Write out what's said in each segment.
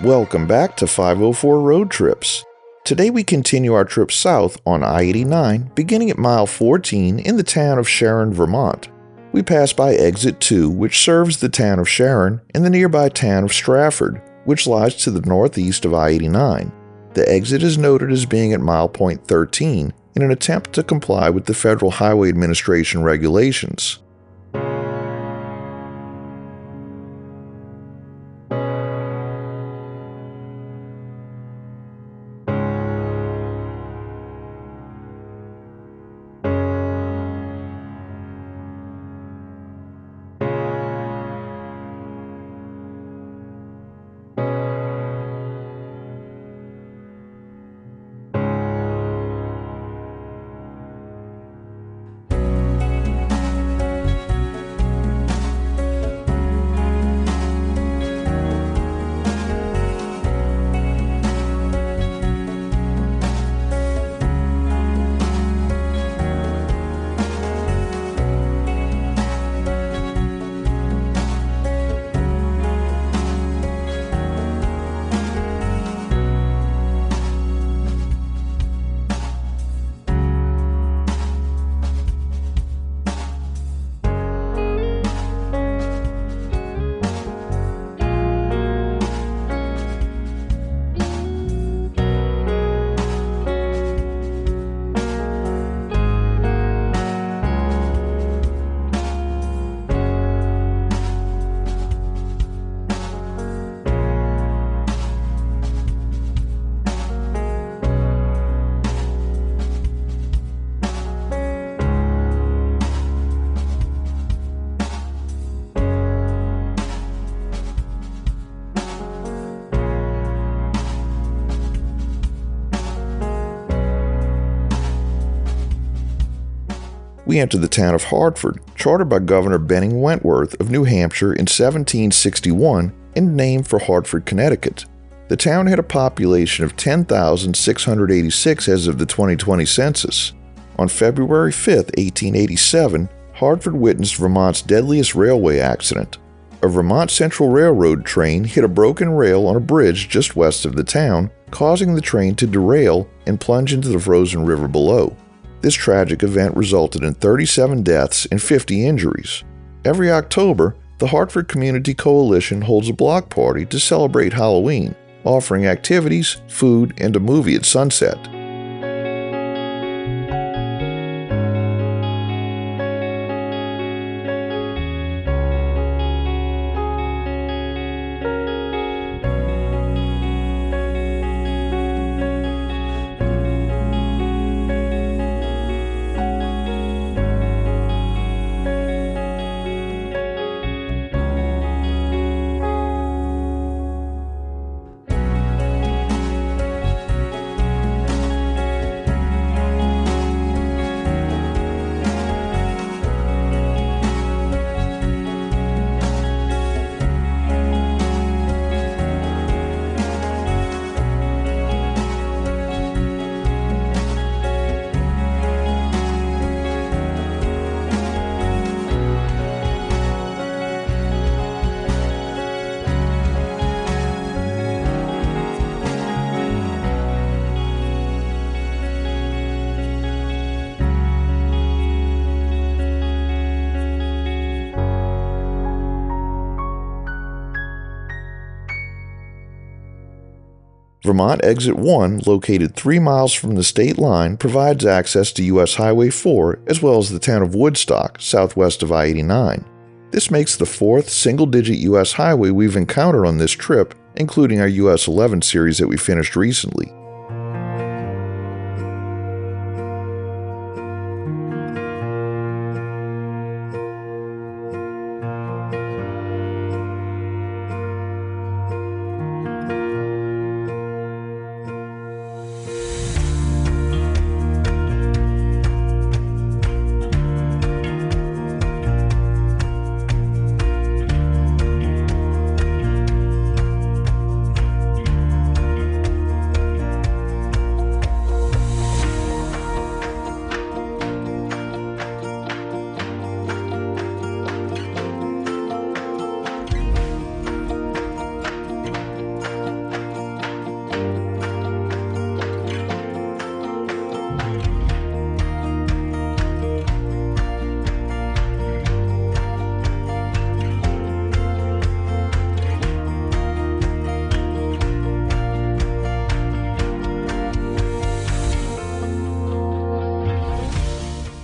Welcome back to 504 Road Trips. Today we continue our trip south on I-89, beginning at mile 14 in the town of Sharon, Vermont. We pass by Exit 2, which serves the town of Sharon, and the nearby town of Stratford, which lies to the northeast of I-89. The exit is noted as being at mile point 13 in an attempt to comply with the Federal Highway Administration regulations. We enter the town of Hartford, chartered by Governor Benning Wentworth of New Hampshire in 1761 and named for Hartford, Connecticut. The town had a population of 10,686 as of the 2020 census. On February 5, 1887, Hartford witnessed Vermont's deadliest railway accident. A Vermont Central Railroad train hit a broken rail on a bridge just west of the town, causing the train to derail and plunge into the frozen river below. This tragic event resulted in 37 deaths and 50 injuries. Every October, the Hartford Community Coalition holds a block party to celebrate Halloween, offering activities, food, and a movie at sunset. Vermont Exit 1, located 3 miles from the state line, provides access to U.S. Highway 4 as well as the town of Woodstock, southwest of I-89. This makes the fourth single-digit U.S. highway we've encountered on this trip, including our US 11 series that we finished recently.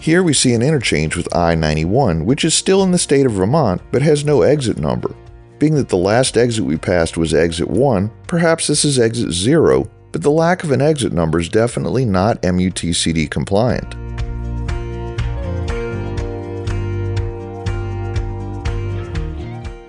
Here we see an interchange with I-91, which is still in the state of Vermont but has no exit number. Being that the last exit we passed was exit 1, perhaps this is exit 0, but the lack of an exit number is definitely not MUTCD compliant.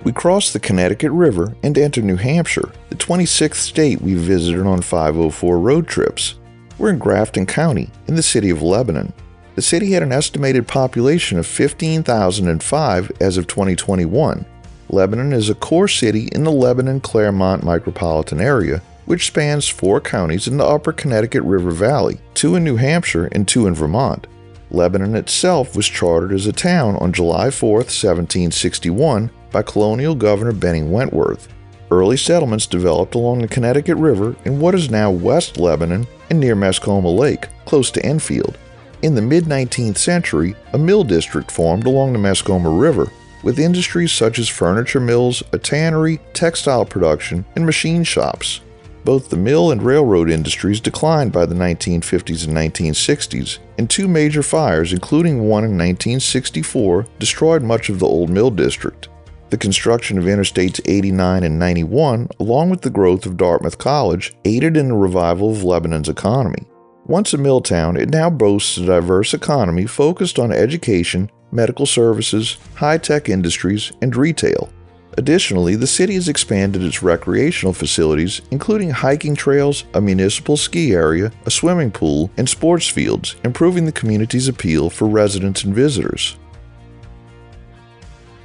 We cross the Connecticut River and enter New Hampshire, the 26th state we visited on 504 road trips. We're in Grafton County, in the city of Lebanon. The city had an estimated population of 15,005 as of 2021. Lebanon is a core city in the Lebanon-Claremont micropolitan area, which spans 4 counties in the upper Connecticut River Valley, 2 in New Hampshire and 2 in Vermont. Lebanon itself was chartered as a town on July 4, 1761 by colonial governor Benning Wentworth. Early settlements developed along the Connecticut River in what is now West Lebanon and near Mascoma Lake, close to Enfield. In the mid-19th century, a mill district formed along the Mascoma River, with industries such as furniture mills, a tannery, textile production, and machine shops. Both the mill and railroad industries declined by the 1950s and 1960s, and 2 major fires, including one in 1964, destroyed much of the old mill district. The construction of Interstates 89 and 91, along with the growth of Dartmouth College, aided in the revival of Lebanon's economy. Once a mill town, it now boasts a diverse economy focused on education, medical services, high-tech industries, and retail. Additionally, the city has expanded its recreational facilities, including hiking trails, a municipal ski area, a swimming pool, and sports fields, improving the community's appeal for residents and visitors.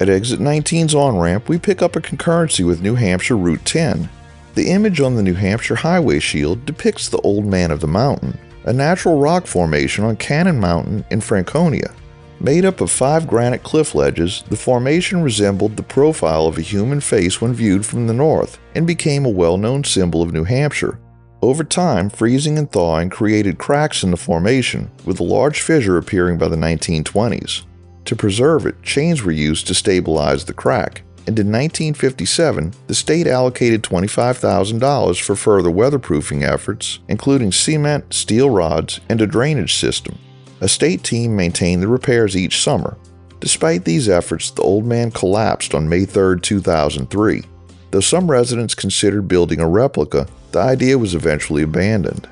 At exit 19's on-ramp, we pick up a concurrency with New Hampshire Route 10. The image on the New Hampshire Highway Shield depicts the Old Man of the Mountain, a natural rock formation on Cannon Mountain in Franconia. Made up of 5 granite cliff ledges, the formation resembled the profile of a human face when viewed from the north and became a well-known symbol of New Hampshire. Over time, freezing and thawing created cracks in the formation, with a large fissure appearing by the 1920s. To preserve it, chains were used to stabilize the crack, and in 1957, the state allocated $25,000 for further weatherproofing efforts, including cement, steel rods, and a drainage system. A state team maintained the repairs each summer. Despite these efforts, the Old Man collapsed on May 3, 2003. Though some residents considered building a replica, the idea was eventually abandoned.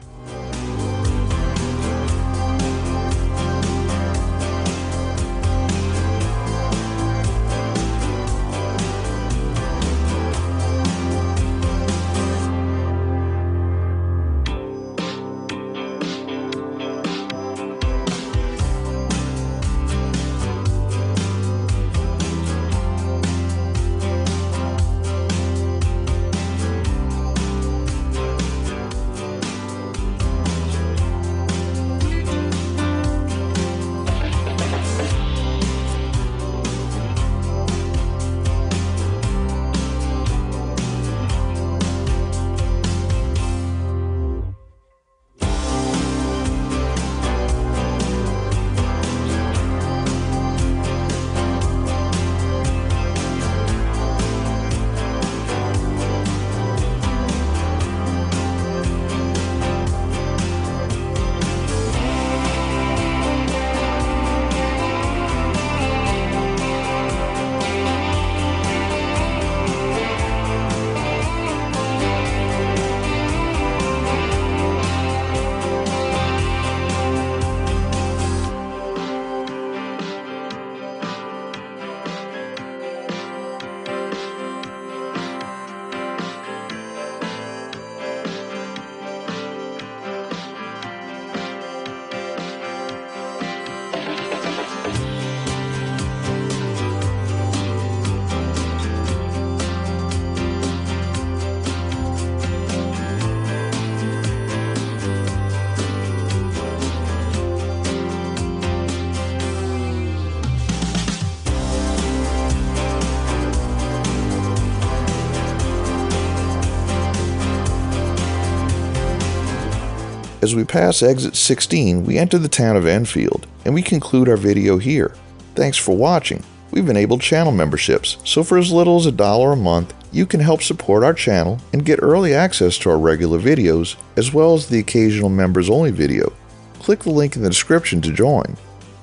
As we pass exit 16, we enter the town of Enfield, and we conclude our video here. Thanks for watching. We've enabled channel memberships, so for as little as $1 a month, you can help support our channel and get early access to our regular videos, as well as the occasional members-only video. Click the link in the description to join.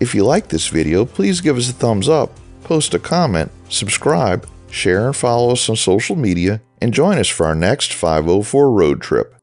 If you like this video, please give us a thumbs up, post a comment, subscribe, share and follow us on social media, and join us for our next 504 road trip.